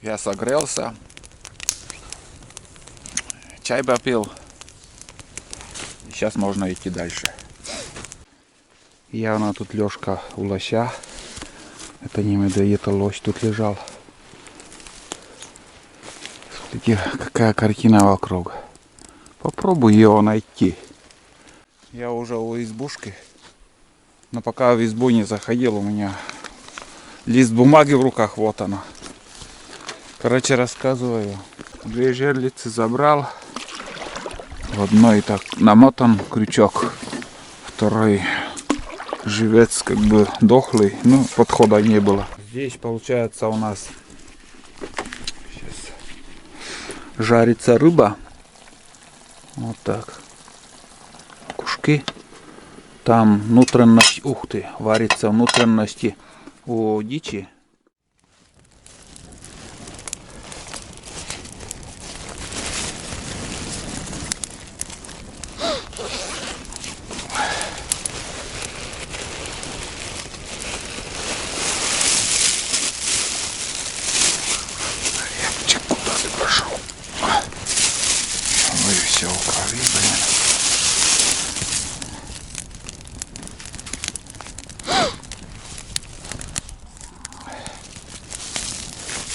Я согрелся, чай попил. И сейчас можно идти дальше. Явно тут лёжка у лося. Это не медоед, а лось тут лежал. Смотрите, какая картина вокруг. Попробуй его найти. Я уже у избушки. Но пока в избу не заходил, у меня лист бумаги в руках, вот оно. Короче, рассказываю. 2 жерлицы забрал. В одной так намотан крючок. Второй живец как бы дохлый. Ну, подхода не было. Здесь получается у нас сейчас жарится рыба. Вот так. Кушки. Там внутренность, ух ты, варится внутренности у дичи. Рябчик, куда ты пошел? Ну и все, в крови, блин.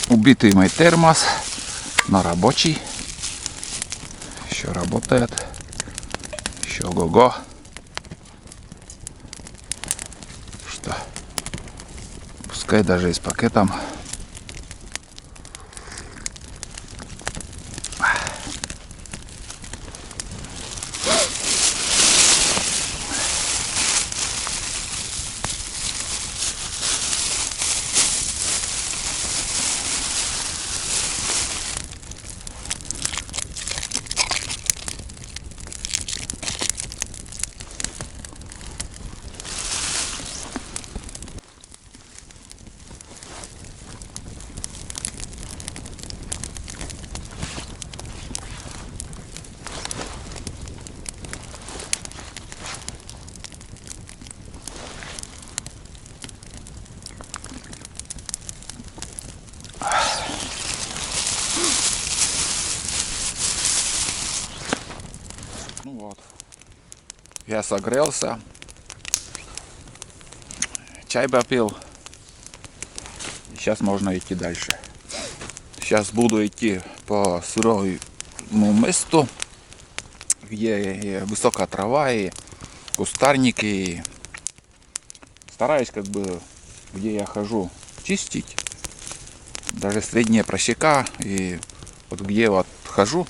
Убитый мой термос, но рабочий. Еще работает. Еще ого-го. Что? Пускай даже и с пакетом. Ну вот, я согрелся, чай попил, и сейчас можно идти дальше. Сейчас буду идти по сырому месту, где высокая трава и кустарники. И стараюсь как бы, где я хожу, чистить. Даже средняя просека, и вот где вот хожу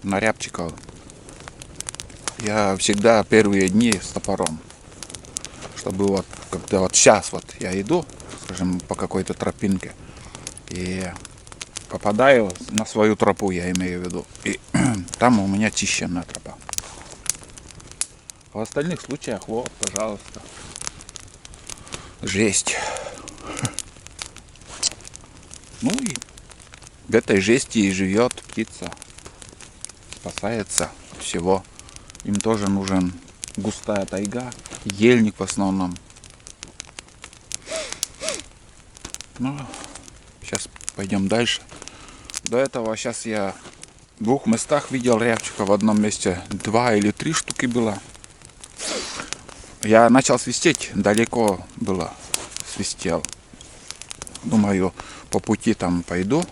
на рябчиков, я всегда первые дни с топором, чтобы вот когда вот сейчас вот я иду, скажем, по какой-то тропинке и попадаю на свою тропу, я имею в виду, и там у меня чищенная тропа. В остальных случаях вот, пожалуйста, жесть. Ну и в этой жести и живет птица, спасается от всего. Им тоже нужен густая тайга, ельник в основном. Ну, сейчас пойдем дальше. До этого сейчас я в 2 местах видел рябчика. В одном месте 2 или 3 штуки было. Я начал свистеть, далеко было, свистел. Думаю, по пути там пойду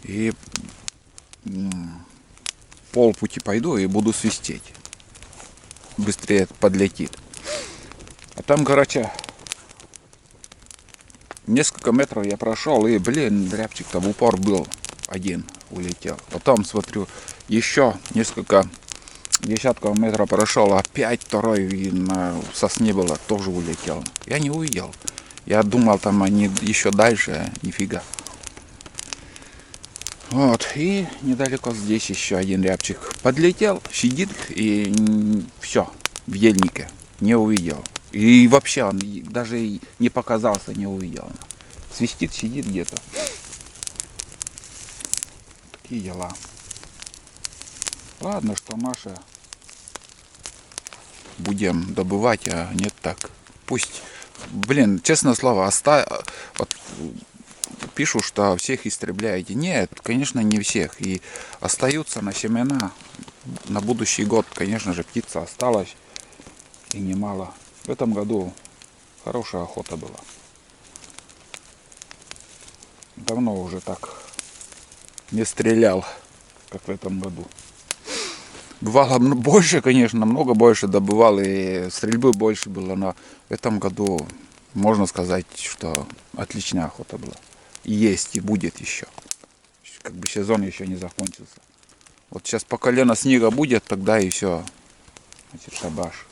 и полпути пойду и буду свистеть. Быстрее подлетит. А там, короче, несколько метров я прошел, и, блин, рябчик-то в упор был. Один улетел. Потом смотрю, еще несколько десятков метров прошел, опять второй на сосне было, тоже улетел. Я не увидел. Я думал, там они еще дальше, нифига. Вот, и недалеко здесь еще один рябчик подлетел, сидит, и все, в ельнике, не увидел. И вообще он даже не показался, не увидел. Свистит, сидит где-то. Такие дела. Ладно, что Маша будем добывать, а нет так. Пусть, блин, честное слово, вот пишут, что всех истребляете. Нет, конечно, не всех. И остаются на семена. На будущий год, конечно же, птица осталась. И немало. В этом году хорошая охота была. Давно уже так не стрелял, как в этом году. Бывало больше, конечно, намного больше добывал, и стрельбы больше было, но в этом году можно сказать, что отличная охота была. И есть, и будет еще. Как бы сезон еще не закончился. Вот сейчас по колено снега будет, тогда и все. Значит, шабаш.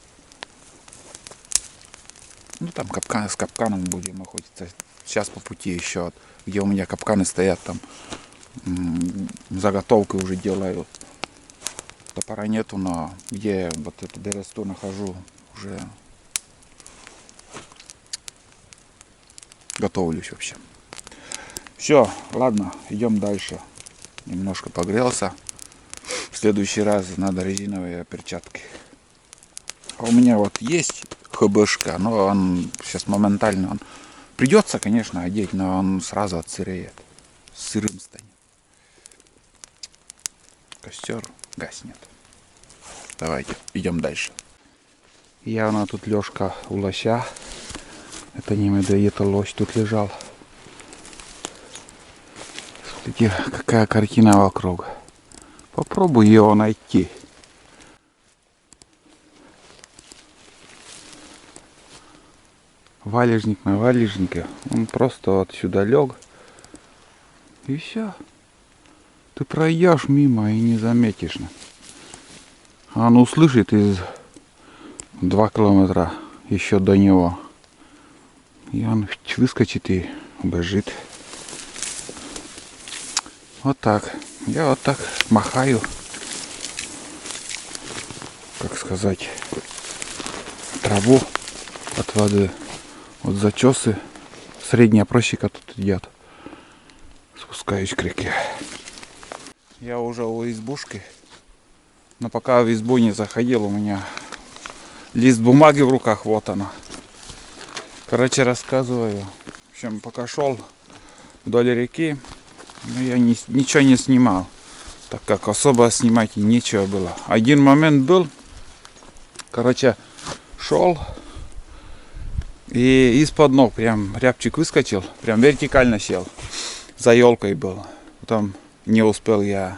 Ну там капкан, с капканом будем охотиться. Сейчас по пути еще, где у меня капканы стоят, там заготовки уже делаю. Топора нету, но где вот эту бересту нахожу, уже готовлюсь вообще. Все, ладно, идем дальше. Немножко погрелся. В следующий раз надо резиновые перчатки. А у меня вот есть ХБшка, но он сейчас моментально, он придется, конечно, одеть, но он сразу отсыреет. Сырым станет. Костер гаснет. Давайте, идем дальше. Явно тут лёжка у лося. Это не медведь, это лось тут лежал. Смотрите, какая картина вокруг. Попробуй его найти. Валежник на валежнике. Он просто вот сюда лег. И все. Ты пройдешь мимо и не заметишь. А он услышит из 2 километра еще до него. И он выскочит и убежит. Вот так. Я вот так махаю. Как сказать. Траву от воды. Вот зачесы. Средняя просека тут идет. Спускаюсь к реке. Я уже у избушки. Но пока в избу не заходил, у меня лист бумаги в руках, вот она. Короче, рассказываю. В общем, пока шел вдоль реки, я ничего не снимал, так как особо снимать и нечего было. Один момент был, короче, шел, и из-под ног прям рябчик выскочил, прям вертикально сел, за елкой был. Потом не успел я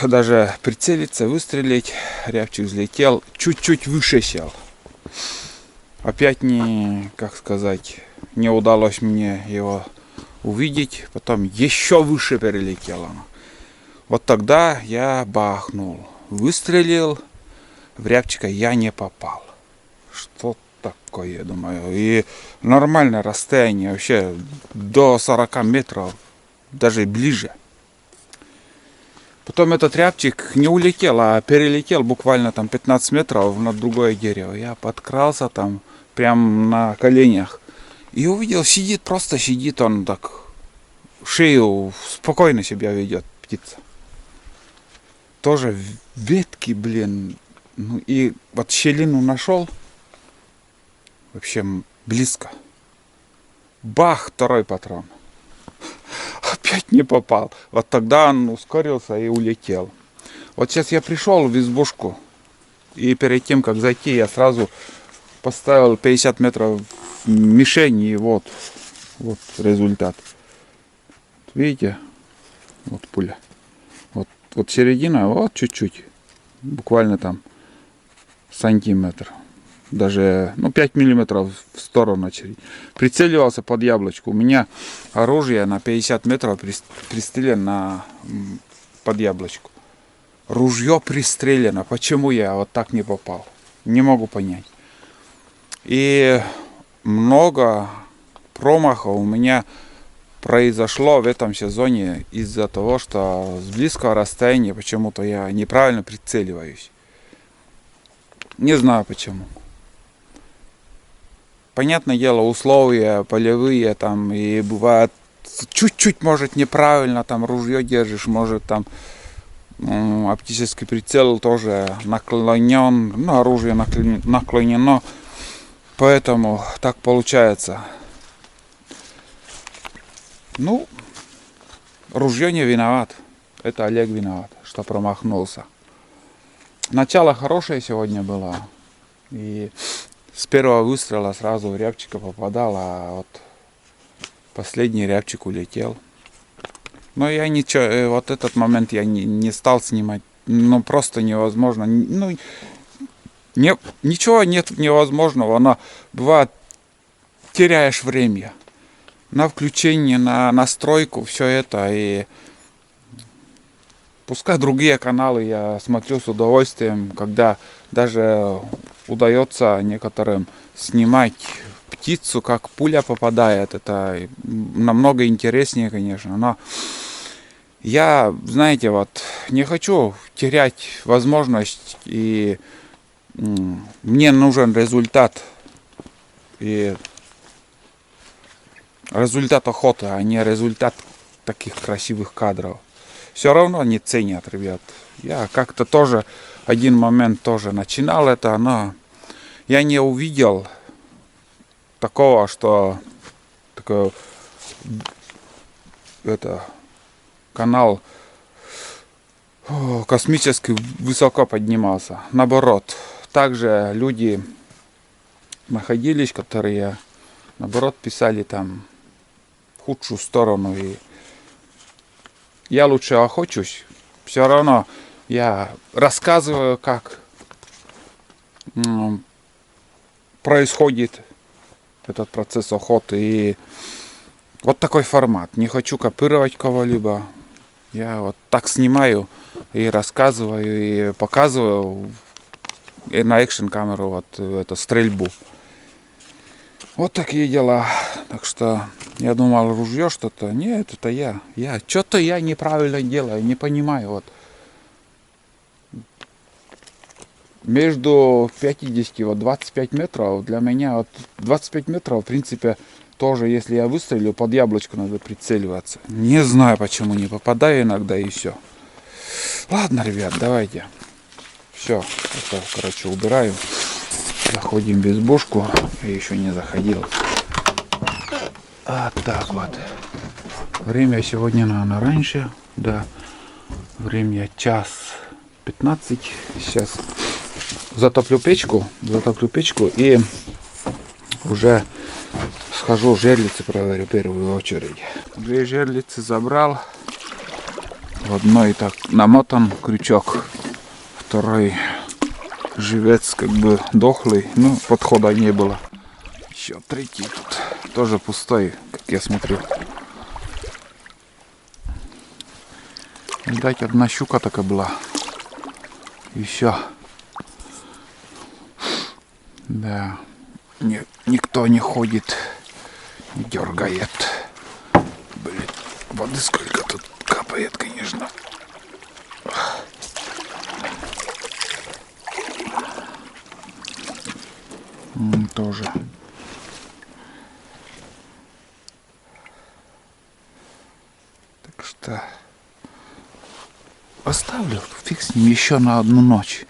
даже прицелиться, выстрелить. Рябчик взлетел, чуть-чуть выше сел. Опять не, как сказать, не удалось мне его увидеть. Потом еще выше перелетело. Вот тогда я бахнул. Выстрелил. В рябчика я не попал. Что такое, думаю. И нормальное расстояние, вообще до 40 метров. Даже ближе. Потом этот рябчик не улетел, а перелетел буквально там 15 метров на другое дерево. Я подкрался там, прям на коленях. И увидел, сидит, просто сидит он так. Шею спокойно себя ведет птица. Тоже ветки, блин. Ну и вот щелину нашел. Вообще близко. Бах, второй патрон. Опять не попал. Вот тогда он ускорился и улетел. Вот сейчас я пришел в избушку. И перед тем, как зайти, я сразу поставил 50 метров мишень. И вот результат. Видите? Вот пуля. Вот середина, вот чуть-чуть. Буквально там сантиметр. Даже 5 миллиметров в сторону. Прицеливался под яблочку. У меня оружие на 50 метров пристрелено под яблочку. Ружье пристрелено. Почему я вот так не попал? Не могу понять. И много промахов у меня произошло в этом сезоне из-за того, что с близкого расстояния почему-то я неправильно прицеливаюсь. Не знаю почему. Понятное дело, условия полевые там, и бывает чуть-чуть, может, неправильно там ружье держишь, может там оптический прицел тоже наклонен, оружие наклонено, поэтому так получается. Ну, ружье не виноват. Это Олег виноват, что промахнулся. Начало хорошее сегодня было. И с первого выстрела сразу в рябчика попадал, а вот последний рябчик улетел. Но я ничего, вот этот момент я не стал снимать. Ну, просто невозможно. Ну, ничего нет невозможного. Но бывает, теряешь время на включение, на настройку, все это. И пускай другие каналы я смотрю с удовольствием, когда даже удается некоторым снимать птицу, как пуля попадает. Это намного интереснее, конечно. Но я, знаете, вот не хочу терять возможность, и мне нужен результат. И результат охоты, а не результат таких красивых кадров. Все равно не ценят, ребят. Я как-то тоже один момент тоже начинал это, но я не увидел такого, что такой это канал космически высоко поднимался. Наоборот, также люди находились, которые наоборот писали там худшую сторону. И я лучше охочусь. Все равно я рассказываю, как происходит этот процесс охоты. И вот такой формат. Не хочу копировать кого-либо. Я вот так снимаю и рассказываю, и показываю и на экшн камеру вот эту стрельбу. Вот такие дела. Так что я думал, ружье что-то. Нет, это я. Что-то я неправильно делаю, не понимаю. Вот. Между 50 вот 25 метров для меня вот 25 метров, в принципе, тоже, если я выстрелю, под яблочко надо прицеливаться. Не знаю, почему не попадаю иногда, и все. Ладно, ребят, давайте. Все, это, короче, убираю. Заходим в избушку. Я еще не заходил. А так вот. Время сегодня, наверное, раньше. Да. Время 1:15. Сейчас затоплю печку и уже схожу жерлицы проверю в первую очередь. 2 жерлицы забрал. В одной так намотан крючок. Второй живец как бы дохлый. Ну, подхода не было. Еще третий тут тоже пустой, как я смотрю. Видать, одна щука такая была. И все. Да. Никто не ходит, не дергает. Блин, воды сколько тут капает, конечно. Тоже. Так что оставлю, фиг с ним еще на одну ночь.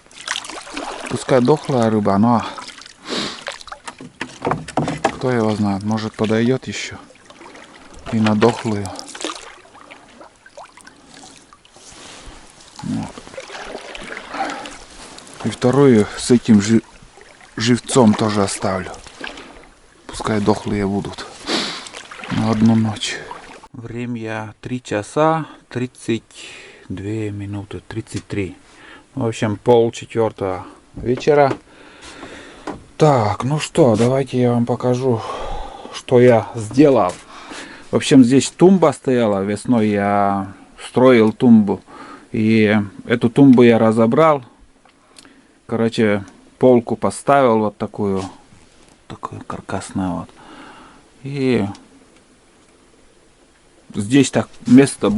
Пускай дохлая рыба, но кто его знает, может подойдет еще и на дохлую. Вот. И вторую с этим живцом тоже оставлю. Пускай дохлые будут на одну ночь. Время 3 часа 32 минуты, 33. В общем, 3:30 вечера. Так, ну что, давайте я вам покажу, что я сделал. В общем, здесь тумба стояла. Весной я строил тумбу. И эту тумбу я разобрал. Короче, полку поставил вот такую каркасную вот. И здесь так место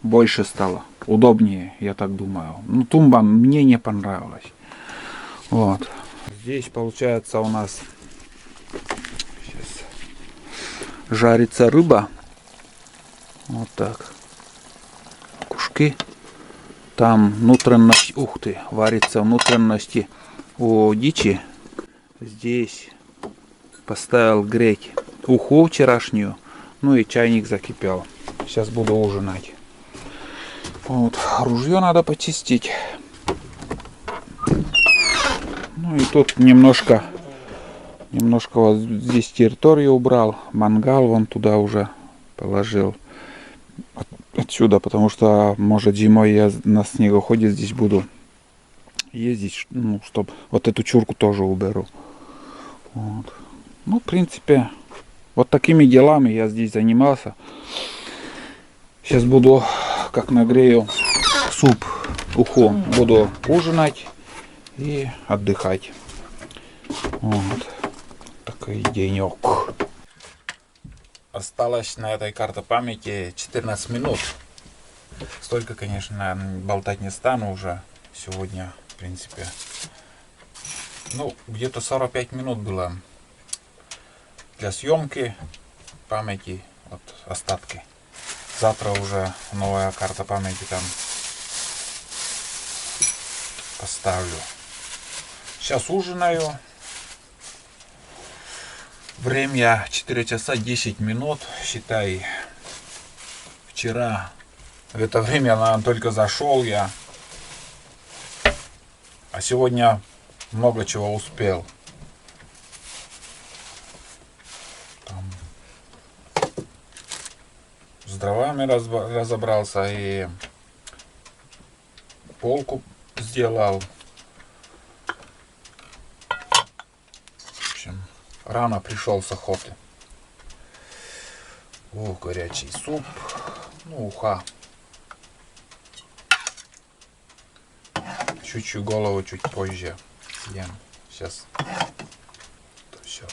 больше стало. Удобнее, я так думаю. Ну, тумба мне не понравилась. Вот. Здесь получается у нас сейчас жарится рыба. Вот так. Кушки. Там внутренность, ух ты, варится внутренности у дичи. Здесь поставил греть уху вчерашнюю. Ну и чайник закипел. Сейчас буду ужинать. Вот, ружье надо почистить. Ну и тут немножко вот здесь территорию убрал. Мангал вон туда уже положил. Отсюда, потому что, может, зимой я на снегоходе здесь буду ездить, ну, чтобы вот эту чурку тоже уберу. Вот. Ну, в принципе, вот такими делами я здесь занимался. Сейчас буду, как нагрею суп уху, буду ужинать и отдыхать. Вот. Такой денек. Осталось на этой карте памяти 14 минут. Столько, конечно, болтать не стану уже сегодня, в принципе. Ну, где-то 45 минут было для съемки памяти, вот остатки. Завтра уже новая карта памяти там поставлю. Сейчас ужинаю. Время 4 часа 10 минут. Считай, вчера в это время, наверное, только зашел я. А сегодня много чего успел. Там с дровами разобрался и полку сделал. В общем, рано пришел с охоты. О, горячий суп. Ну, уха. Чуть-чуть голову чуть позже съем. Сейчас. Все.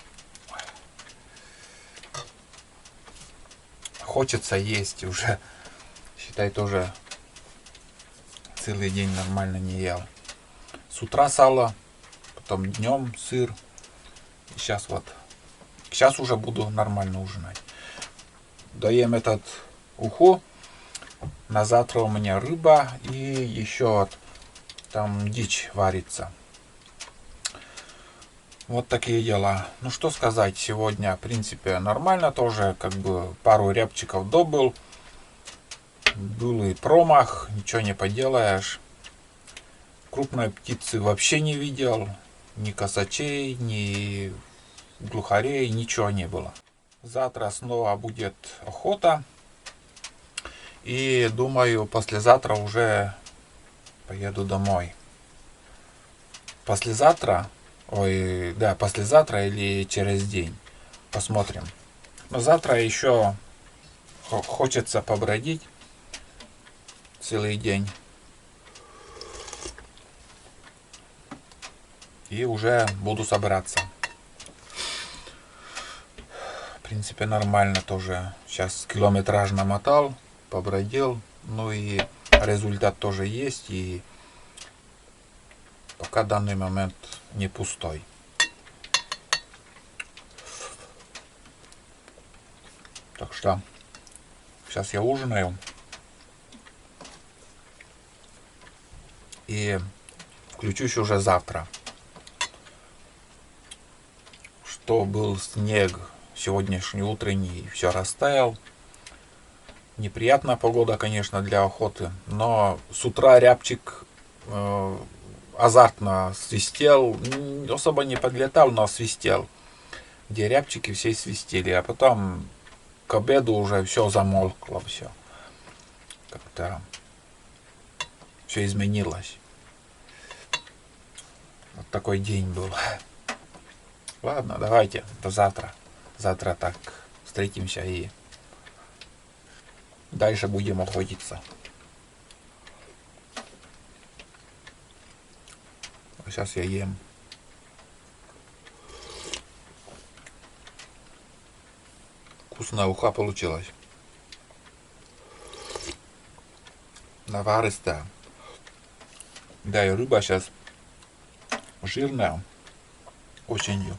Хочется есть уже. Считай, тоже целый день нормально не ел. С утра сало, потом днем сыр. И сейчас вот. Сейчас уже буду нормально ужинать. Доем этот уху. На завтра у меня рыба и еще там дичь варится. Вот такие дела. Ну что сказать, сегодня в принципе нормально тоже, как бы пару рябчиков добыл. Был и промах, ничего не поделаешь. Крупной птицы вообще не видел. Ни косачей, ни глухарей, ничего не было. Завтра снова будет охота. И думаю, послезавтра уже поеду домой. Послезавтра, послезавтра или через день. Посмотрим. Но завтра еще хочется побродить целый день. И уже буду собираться. В принципе, нормально тоже. Сейчас километраж намотал, побродил. Ну и результат тоже есть. И пока данный момент не пустой. Так что сейчас я ужинаю. И включусь уже завтра. Что был снег сегодняшний утренний, все растаял. Неприятная погода, конечно, для охоты. Но с утра рябчик азартно свистел. Особо не подлетал, но свистел. Где рябчики все свистели. А потом к обеду уже все замолкло. Все. Как-то все изменилось. Вот такой день был. Ладно, давайте до завтра. Завтра так встретимся и дальше будем охотиться. А сейчас я ем. Вкусная уха получилась. Наваристая. Да, и рыба сейчас жирная осенью.